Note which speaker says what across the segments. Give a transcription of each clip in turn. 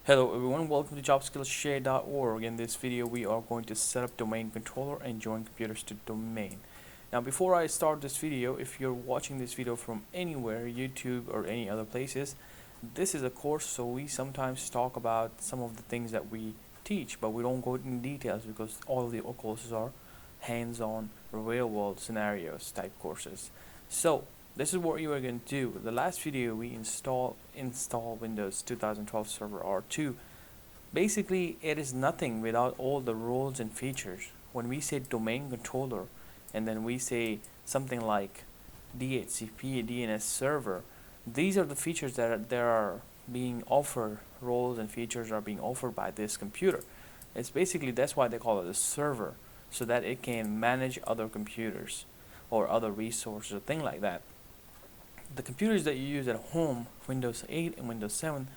Speaker 1: Hello everyone, welcome to jobskillshare.org. In this video we are going to set up domain controller and join computers to domain. Now before I start this video, if you're watching this video from anywhere, YouTube or any other places, this is a course, so we sometimes talk about some of the things that we teach, but we don't go into details because all of the courses are hands-on real world scenarios type courses. So this is what you are going to do. The last video we install Windows 2012 Server R2. Basically it is nothing without all the roles and features. When we say domain controller and then we say something like DHCP DNS server, these are the features that are being offered. Roles and features are being offered by this computer. It's basically, that's why they call it a server, so that it can manage other computers or other resources or thing like that. The computers that you use at home, Windows 8 and Windows 7,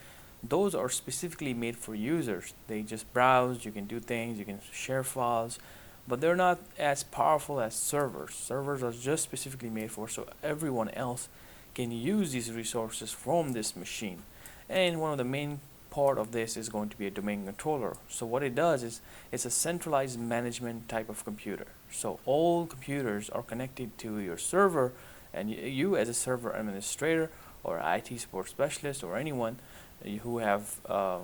Speaker 1: those are specifically made for users. They just browse, you can do things, you can share files, but they're not as powerful as servers. Servers are just specifically made for so everyone else can use these resources from this machine. And one of the main part of this is going to be a domain controller. So what it does is it's a centralized management type of computer. So all computers are connected to your server, and you as a server administrator or IT support specialist or anyone who have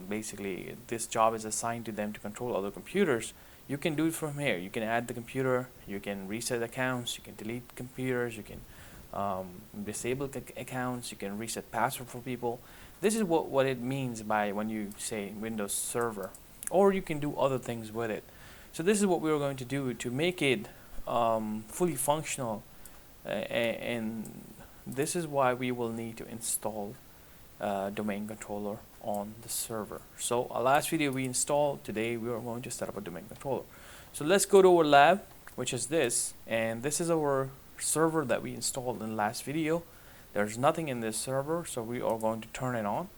Speaker 1: basically this job is assigned to them to control other computers, you can do it from here. You can add the computer, you can reset accounts, you can delete computers, you can disable accounts, you can reset password for people. This is what it means by when you say Windows Server, or you can do other things with it. So this is what we are going to do to make it fully functional, and this is why we will need to install domain controller on the server. So last video we installed, today we are going to set up a domain controller. So let's go to our lab, which is this, and this is our server that we installed in the last video. There's nothing in this server, so we are going to turn it on,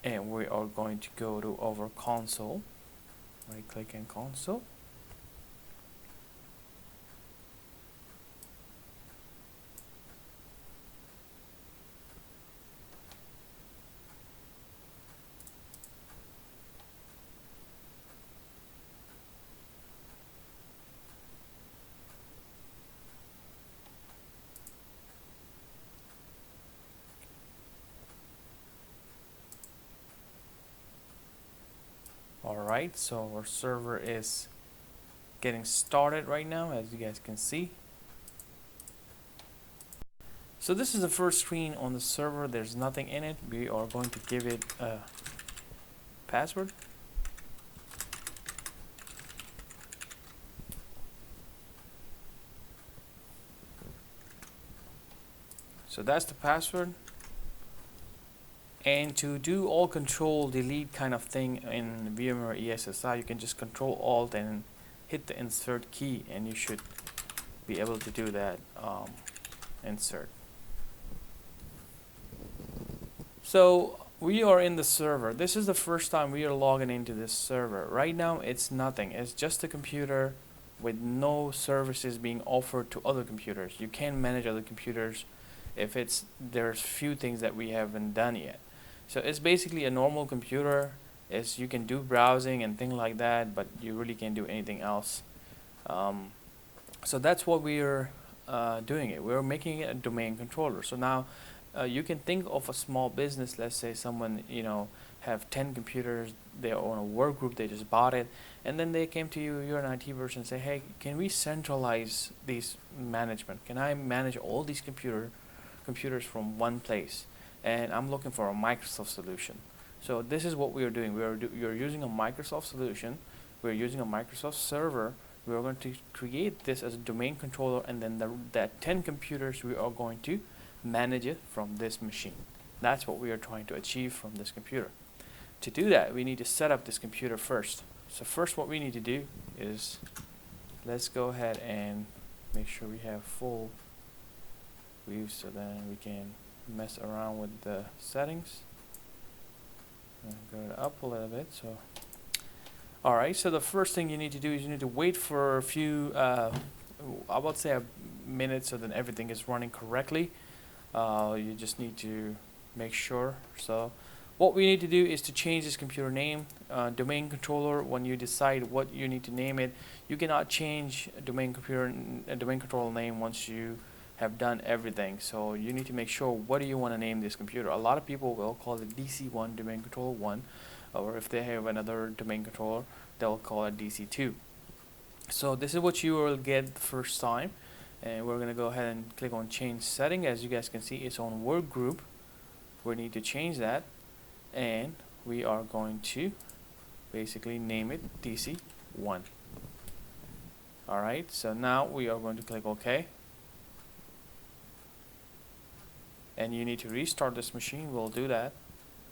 Speaker 1: and we are going to go to our console, right click in console. Alright, so our server is getting started right now, as you guys can see. So this is the first screen on the server. There's nothing in it. We are going to give it a password. So that's the password. And to do all control delete kind of thing in VMware ESSi, you can just control alt and hit the insert key, and you should be able to do that insert. So we are in the server. This is the first time we are logging into this server. Right now it's nothing. It's just a computer with no services being offered to other computers. You can manage other computers if there's few things that we haven't done yet. So it's basically a normal computer. You can do browsing and things like that, but you really can't do anything else. So that's what we're doing it. We're making it a domain controller. So now you can think of a small business. Let's say someone have 10 computers. They're on a work group. They just bought it, and then they came to you. You're an IT person. And say, hey, can we centralize these management? Can I manage all these computers from one place? And I'm looking for a Microsoft solution. So this is what we are doing. You're using a Microsoft solution. We're using a Microsoft server. We are going to create this as a domain controller, and then that 10 computers, we are going to manage it from this machine. That's what we are trying to achieve from this computer. To do that, we need to set up this computer first. So first what we need to do is, let's go ahead and make sure we have full view, so then we can mess around with the settings and go it up a little bit. So alright, so the first thing you need to do is you need to wait for a few I would say a minute, so then everything is running correctly. You just need to make sure. So What we need to do is to change this computer name, domain controller. When you decide what you need to name it, you cannot change a domain controller name once you have done everything. So you need to make sure what do you want to name this computer. A lot of people will call it DC1 domain controller 1, or if they have another domain controller, they'll call it DC2. So this is what you will get the first time, and we're gonna go ahead and click on change setting. As you guys can see, it's on work group. We need to change that, and we are going to basically name it DC1. Alright, so now we are going to click OK, and you need to restart this machine. We'll do that.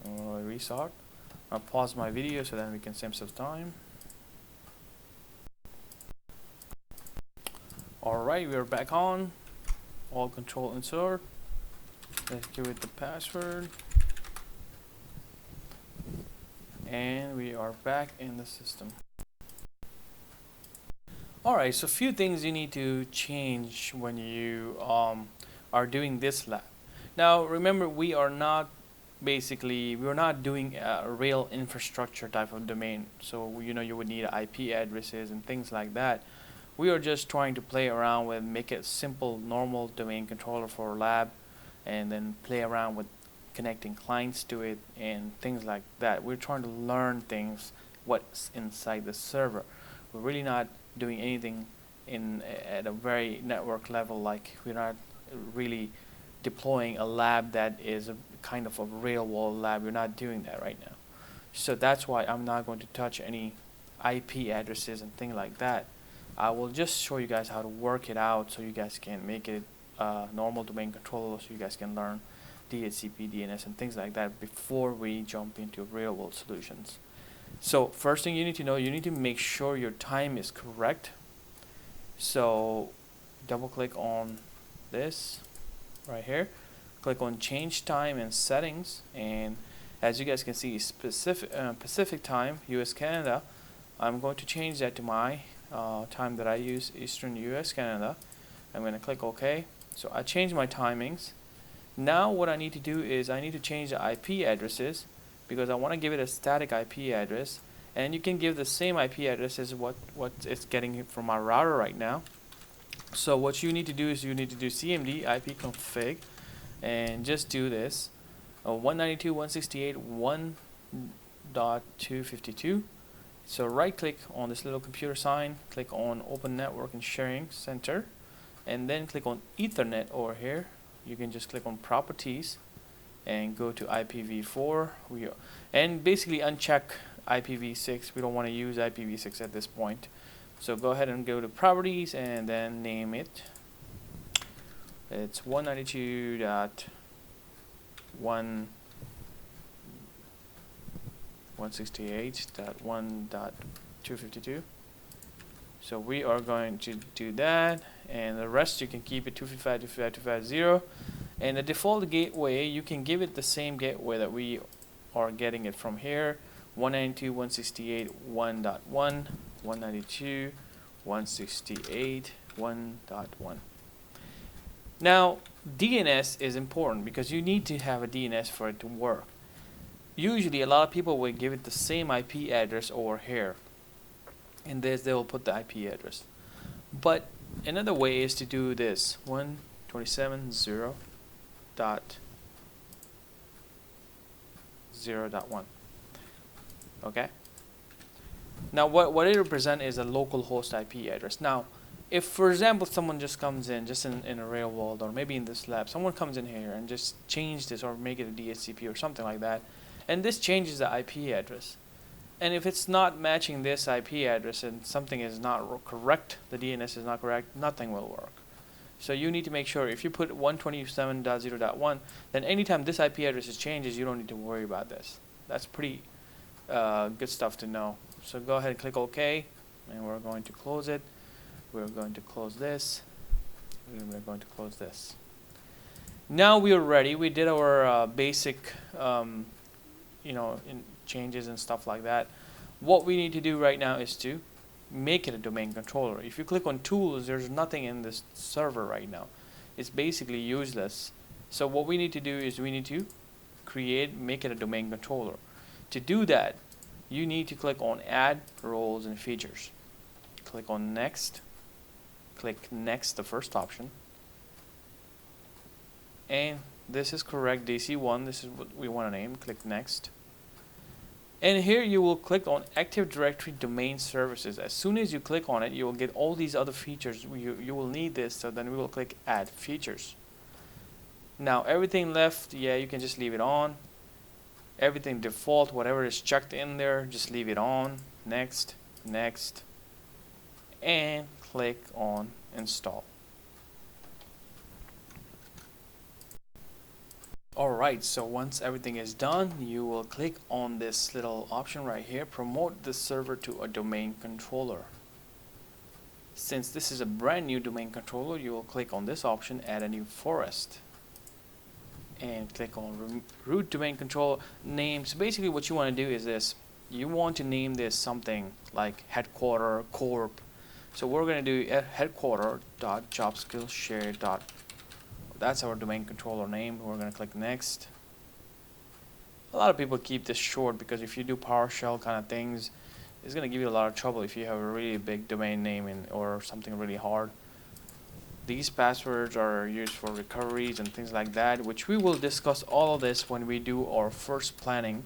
Speaker 1: We'll restart. I'll pause my video so that we can save some time. Alright, we are back on. All control insert. Let's give it the password. And we are back in the system. Alright, so a few things you need to change when you are doing this lab. Now remember, we're not doing a real infrastructure type of domain. So you would need IP addresses and things like that. We are just trying to play around with, make it simple, normal domain controller for lab, and then play around with connecting clients to it and things like that. We're trying to learn things, what's inside the server. We're really not doing anything at a very network level. Like, we're not really deploying a lab that is a kind of a real world lab. We're not doing that right now. So that's why I'm not going to touch any IP addresses and things like that. I will just show you guys how to work it out so you guys can make it a normal domain controller, so you guys can learn DHCP, DNS, and things like that before we jump into real world solutions. So first thing you need to know, you need to make sure your time is correct. So double click on this right here, click on change time and settings, and as you guys can see, Pacific time, US Canada. I'm going to change that to my time that I use, Eastern US Canada. I'm going to click OK. So I changed my timings. Now what I need to do is I need to change the IP addresses, because I want to give it a static IP address, and you can give the same IP address as what it's getting from our router right now. So what you need to do is you need to do cmd ipconfig and just do this 192.168.1.252. So right click on this little computer sign, click on Open Network and Sharing Center, and then click on Ethernet over here. You can just click on Properties and go to IPv4 and basically uncheck IPv6. We don't want to use IPv6 at this point. So go ahead and go to Properties and then name it. It's 192.168.1.252. So we are going to do that, and the rest you can keep it 255.255.250. And the default gateway, you can give it the same gateway that we are getting it from here, 192.168.1.1, 192.168.1.1. Now DNS is important because you need to have a DNS for it to work. Usually a lot of people will give it the same IP address over here, and they will put the IP address. But another way is to do this 127.0.0.1. Okay. Now what it represents is a local host IP address. Now if, for example, someone just comes in, just in a real world, or maybe in this lab, someone comes in here and just change this or make it a DHCP or something like that, and this changes the IP address. And if it's not matching this IP address and something is not correct, the DNS is not correct, nothing will work. So you need to make sure if you put 127.0.1, then anytime this IP address changes, you don't need to worry about this. That's pretty good stuff to know. So go ahead and click OK, and we're going to close it. We're going to close this, and we're going to close this. Now we are ready. We did our basic, changes and stuff like that. What we need to do right now is to make it a domain controller. If you click on tools, there's nothing in this server right now. It's basically useless. So what we need to do is we need to make it a domain controller. To do that, you need to click on Add Roles and Features. Click on Next. Click Next, the first option. And this is correct, DC1. This is what we want to name. Click Next. And here you will click on Active Directory Domain Services. As soon as you click on it, you will get all these other features. You will need this, so then we will click Add Features. Now everything left, yeah, you can just leave it on. Everything default, whatever is checked in there, just leave it on. Next, next, and click on Install. Alright, so once everything is done, you will click on this little option right here, promote the server to a domain controller. Since this is a brand new domain controller, you will click on this option, add a new forest, and click on root domain controller name. So basically what you want to do is this: you want to name this something like headquarter corp. So we're going to do headquarter.jobskillshare. That's our domain controller name. We're going to click next. A lot of people keep this short because if you do PowerShell kind of things, it's going to give you a lot of trouble if you have a really big domain name or something really hard. These passwords are used for recoveries and things like that, which we will discuss all of this when we do our first planning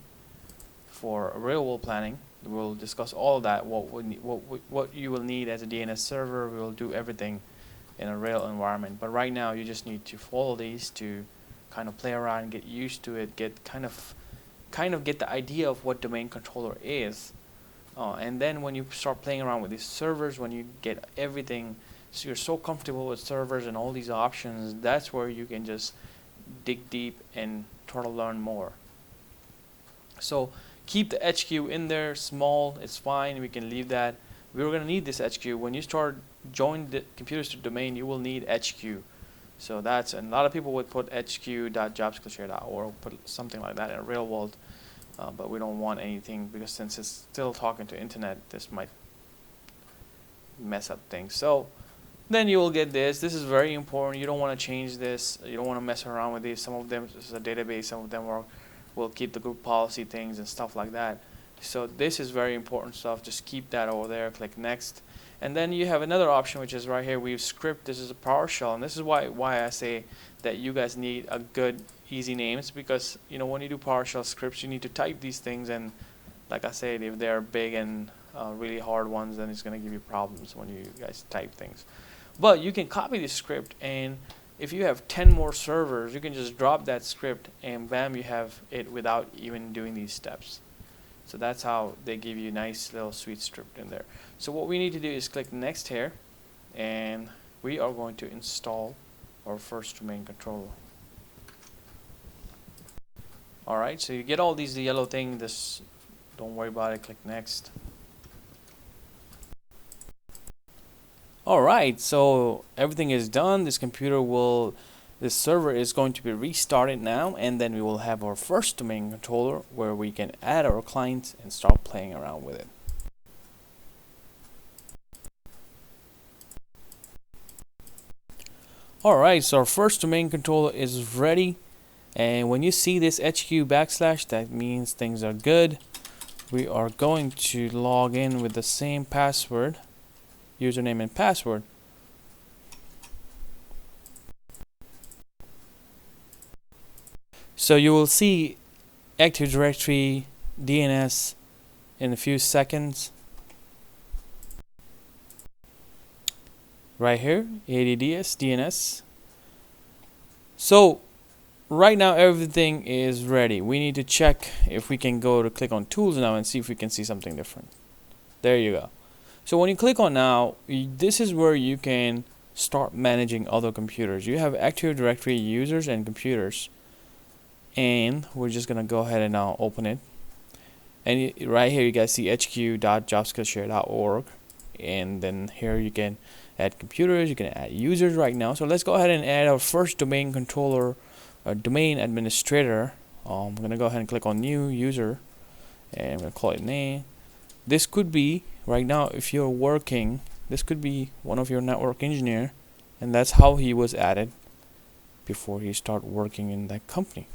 Speaker 1: for real world planning. We'll discuss all of that, what you will need as a DNS server. We will do everything in a real environment, but right now you just need to follow these to kind of play around, get used to it, get kind of get the idea of what domain controller is, and then when you start playing around with these servers, when you get everything, so you're so comfortable with servers and all these options, that's where you can just dig deep and try to learn more. So keep the HQ in there small, it's fine, we can leave that. We're going to need this HQ. When you start join the computers to domain, you will need HQ. So that's, and a lot of people would put hq.jobskillshare.org, put something like that in a real world, but we don't want anything because since it's still talking to internet, this might mess up things. So then you will get this. This is very important. You don't want to change this. You don't want to mess around with these. Some of them is a database. Some of them will keep the group policy things and stuff like that. So this is very important stuff. Just keep that over there. Click next, and then you have another option which is right here. We have script. This is a PowerShell, and this is why I say that you guys need a good easy names, because you know when you do PowerShell scripts, you need to type these things, and like I said, if they're big and really hard ones, then it's going to give you problems when you guys type things. But you can copy this script, and if you have 10 more servers, you can just drop that script, and bam, you have it without even doing these steps. So that's how they give you nice little sweet script in there. So what we need to do is click next here, and we are going to install our first domain controller. Alright, so you get all these yellow things, this, don't worry about it, click next. Alright, so everything is done. This server is going to be restarted now, and then we will have our first domain controller where we can add our clients and start playing around with it. Alright, so our first domain controller is ready, and when you see this HQ backslash, that means things are good. We are going to log in with the same password, username and password. So you will see Active Directory DNS in a few seconds. Right here, ADDS DNS. So right now everything is ready. We need to check if we can go to click on tools now and see if we can see something different. There you go. So when you click on now, this is where you can start managing other computers. You have Active Directory users and computers. And we're just gonna go ahead and now open it, and right here you guys see hq.jobskillshare.org, and then here you can add computers, you can add users right now. So let's go ahead and add our first domain controller, domain administrator. I'm gonna go ahead and click on new user, and I'm gonna call it name. This could be right now, if you're working, this could be one of your network engineer, and that's how he was added before he started working in that company.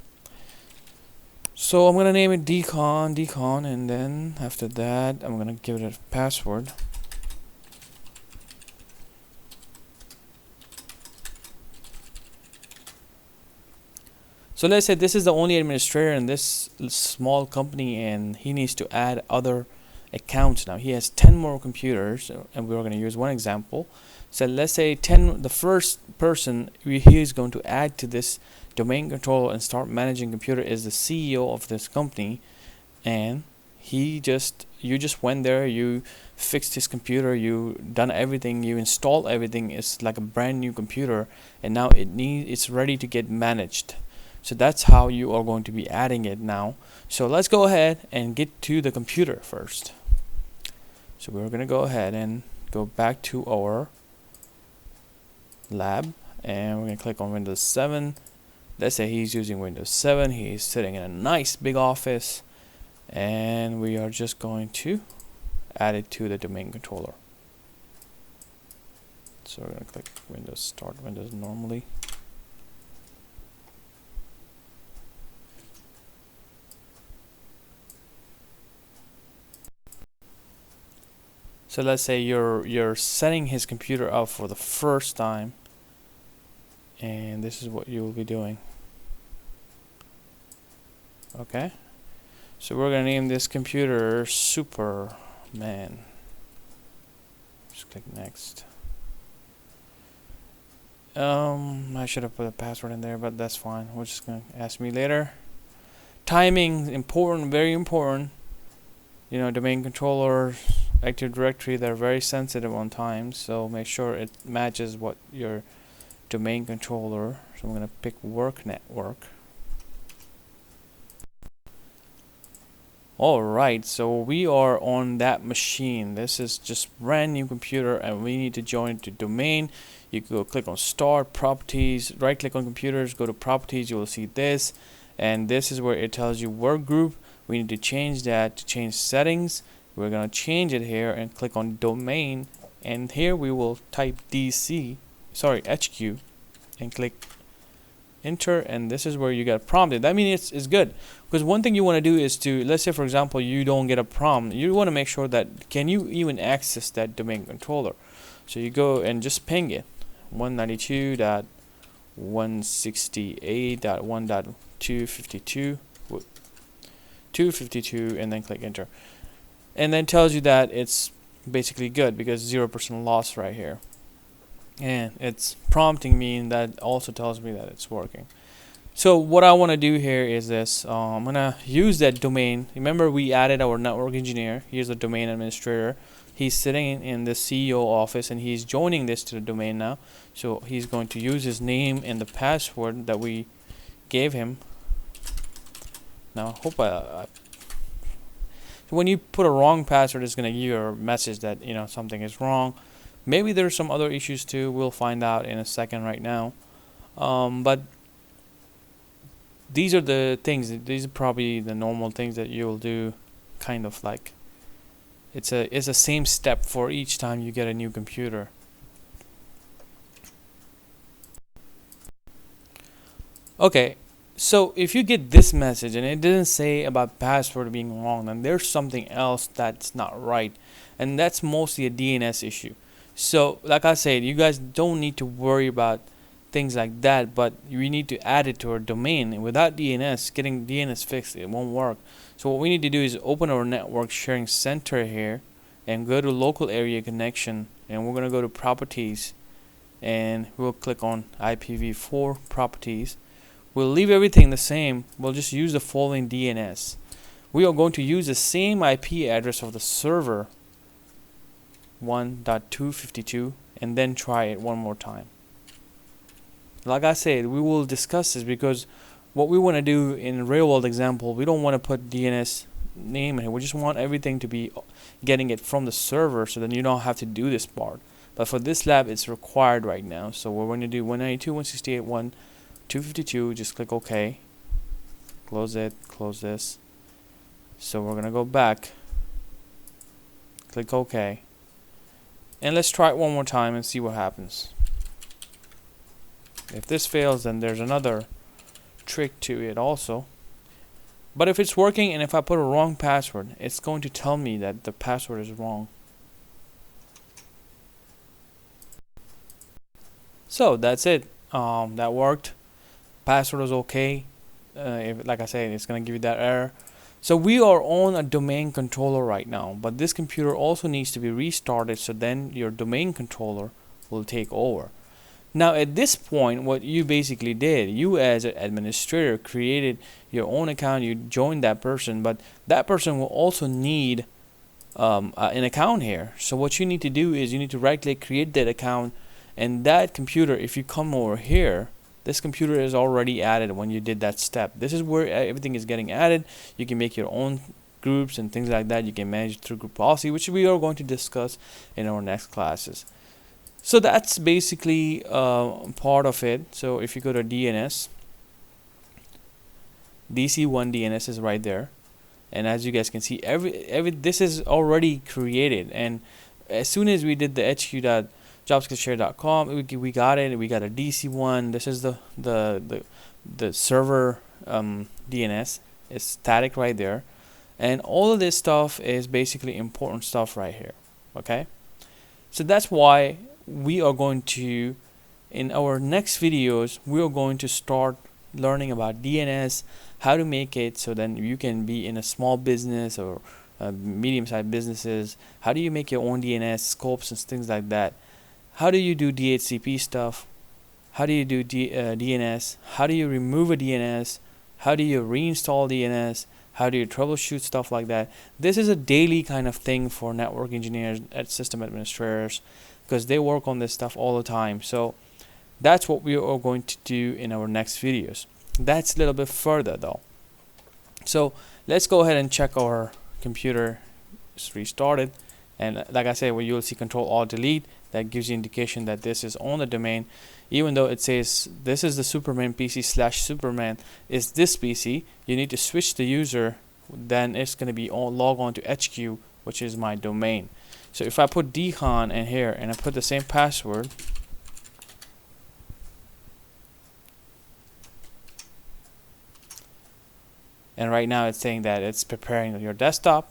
Speaker 1: So I'm gonna name it decon, and then after that I'm gonna give it a password. So let's say this is the only administrator in this small company, and he needs to add other accounts. Now he has 10 more computers, and we're going to use one example. So let's say the first person he is going to add to this domain controller and start managing computer is the CEO of this company, and you just went there, you fixed his computer, you done everything, you installed everything. It's like a brand new computer, and now it's ready to get managed. So that's how you are going to be adding it now. So let's go ahead and get to the computer first. So we're going to go ahead and go back to our lab, and we're going to click on Windows 7. Let's say he's using Windows 7. He's sitting in a nice big office, and we are just going to add it to the domain controller. So we're going to click Windows, start Windows normally. So let's say you're setting his computer up for the first time, and this is what you will be doing. Okay, so we're gonna name this computer Superman. Just click next. I should have put a password in there, but that's fine. We're just gonna ask me later. Timing important, very important. You know, domain controllers, Active Directory, they're very sensitive on time, so make sure it matches what your domain controller. So I'm going to pick work network. Alright, so we are on that machine. This is just brand new computer, and we need to join to domain. You go click on start, properties, right click on computers, go to properties, you will see this, and this is where it tells you work group. We need to change that to change settings. We're going to change it here and click on domain, and here we will type HQ and click enter, and this is where you get prompted. That means it's good, because one thing you want to do is to, let's say for example you don't get a prompt, you want to make sure that can you even access that domain controller. So you go and just ping it 192.168.1.252 and then click enter, and then tells you that it's basically good because 0% loss right here, and it's prompting me, and that also tells me that it's working. So what I want to do here is this. I'm gonna use that domain. Remember, we added our network engineer. Here's the domain administrator. He's sitting in the CEO office, and he's joining this to the domain now. So he's going to use his name and the password that we gave him. Now I hope when you put a wrong password, it's going to give you a message that something is wrong. Maybe there's some other issues too. We'll find out in a second right now. But these are the things. These are probably the normal things that you'll do. Kind of like it's the same step for each time you get a new computer. Okay. So if you get this message and it didn't say about password being wrong, then there's something else that's not right, and that's mostly a DNS issue. So like I said, you guys don't need to worry about things like that, but we need to add it to our domain, and without getting DNS fixed, it won't work. So what we need to do is open our network sharing center here and go to local area connection, and we're going to go to properties, and we'll click on IPv4 properties. We'll leave everything the same. We'll just use the following DNS. We are going to use the same IP address of the server 1.252 and then try it one more time. Like I said, we will discuss this because what we want to do in a real world example, we don't want to put DNS name in here. We just want everything to be getting it from the server, so then you don't have to do this part. But for this lab, it's required right now. So we're going to do 192.168.1.252. Just click OK. Close it. Close this. So we're going to go back. Click OK. And let's try it one more time and see what happens. If this fails, then there's another trick to it also. But if it's working and if I put a wrong password, it's going to tell me that the password is wrong. So that's it. That worked. Password was okay. If, like I said, it's gonna give you that error. So we are on a domain controller right now, but this computer also needs to be restarted, so then your domain controller will take over. Now at this point, what you basically did, you as an administrator created your own account, you joined that person, but that person will also need an account here. So what you need to do is you need to right click, create that account, and that computer, if you come over here, this computer is already added when you did that step. This is where everything is getting added. You can make your own groups and things like that. You can manage through group policy, which we are going to discuss in our next classes. So that's basically part of it. So if you go to DNS, DC1 DNS is right there, and as you guys can see, every this is already created. And as soon as we did the hq.jobskillshare.com, we got it. We got a DC1. This is the server DNS. It's static right there, and all of this stuff is basically important stuff right here. Okay, so that's why we are going to, in our next videos, we are going to start learning about DNS, how to make it so then you can be in a small business or medium-sized businesses. How do you make your own DNS scopes and things like that? How do you do DHCP stuff? How do you do DNS? How do you remove a DNS? How do you reinstall DNS? How do you troubleshoot stuff like that? This is a daily kind of thing for network engineers and system administrators, because they work on this stuff all the time. So that's what we are going to do in our next videos. That's a little bit further though. So let's go ahead and check our computer is restarted, and like I said, well, you'll see Control Alt Delete. That gives you indication that this is on the domain, even though it says this is the Superman PC / Superman is this PC. You need to switch the user, then it's going to be log on to HQ, which is my domain. So if I put dcon in here and I put the same password, and right now it's saying that it's preparing your desktop.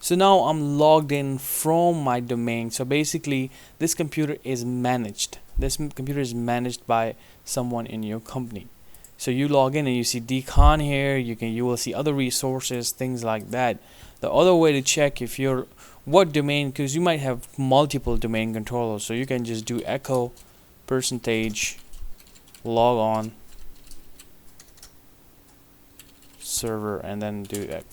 Speaker 1: So now I'm logged in from my domain. So basically this computer is managed. This computer is managed by someone in your company. So you log in and you see dcon here. You will see other resources, things like that. The other way to check if you're what domain, because you might have multiple domain controllers, so you can just do echo % log on server and then do that.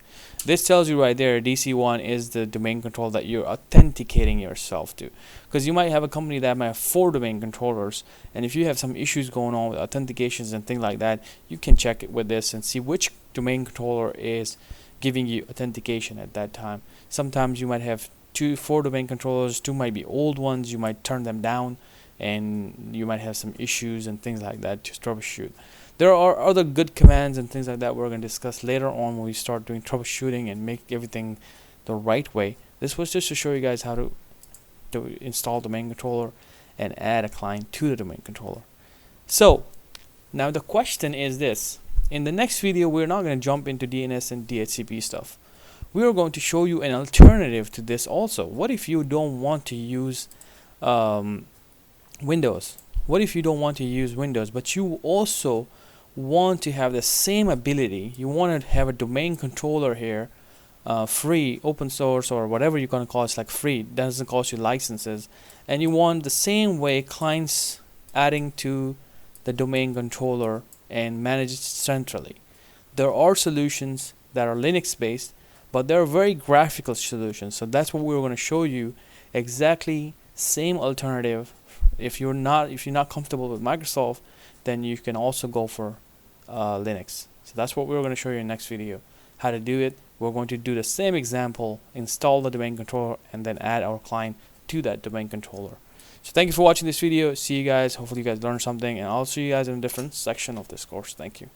Speaker 1: This tells you right there DC1 is the domain controller that you're authenticating yourself to, because you might have a company that might have 4 domain controllers, and if you have some issues going on with authentications and things like that, you can check it with this and see which domain controller is giving you authentication at that time. Sometimes you might have 4 domain controllers, 2 might be old ones, you might turn them down and you might have some issues and things like that to troubleshoot. There are other good commands and things like that we're going to discuss later on when we start doing troubleshooting and make everything the right way. This was just to show you guys how to install domain controller and add a client to the domain controller. So now the question is this: in the next video, we're not going to jump into DNS and DHCP stuff. We are going to show you an alternative to this also. What if you don't want to use Windows? What if you don't want to use Windows, but you also want to have the same ability? You want to have a domain controller here, free, open source, or whatever you're going to call it, like free, doesn't cost you licenses, and you want the same way clients adding to the domain controller and manage it centrally. There are solutions that are Linux based, but they're very graphical solutions. So that's what we're going to show you, exactly same alternative. If you're not comfortable with Microsoft, then you can also go for Linux. So that's what we're going to show you in the next video, how to do it. We're going to do the same example, install the domain controller, and then add our client to that domain controller. So thank you for watching this video. See you guys. Hopefully you guys learned something, and I'll see you guys in a different section of this course. Thank you.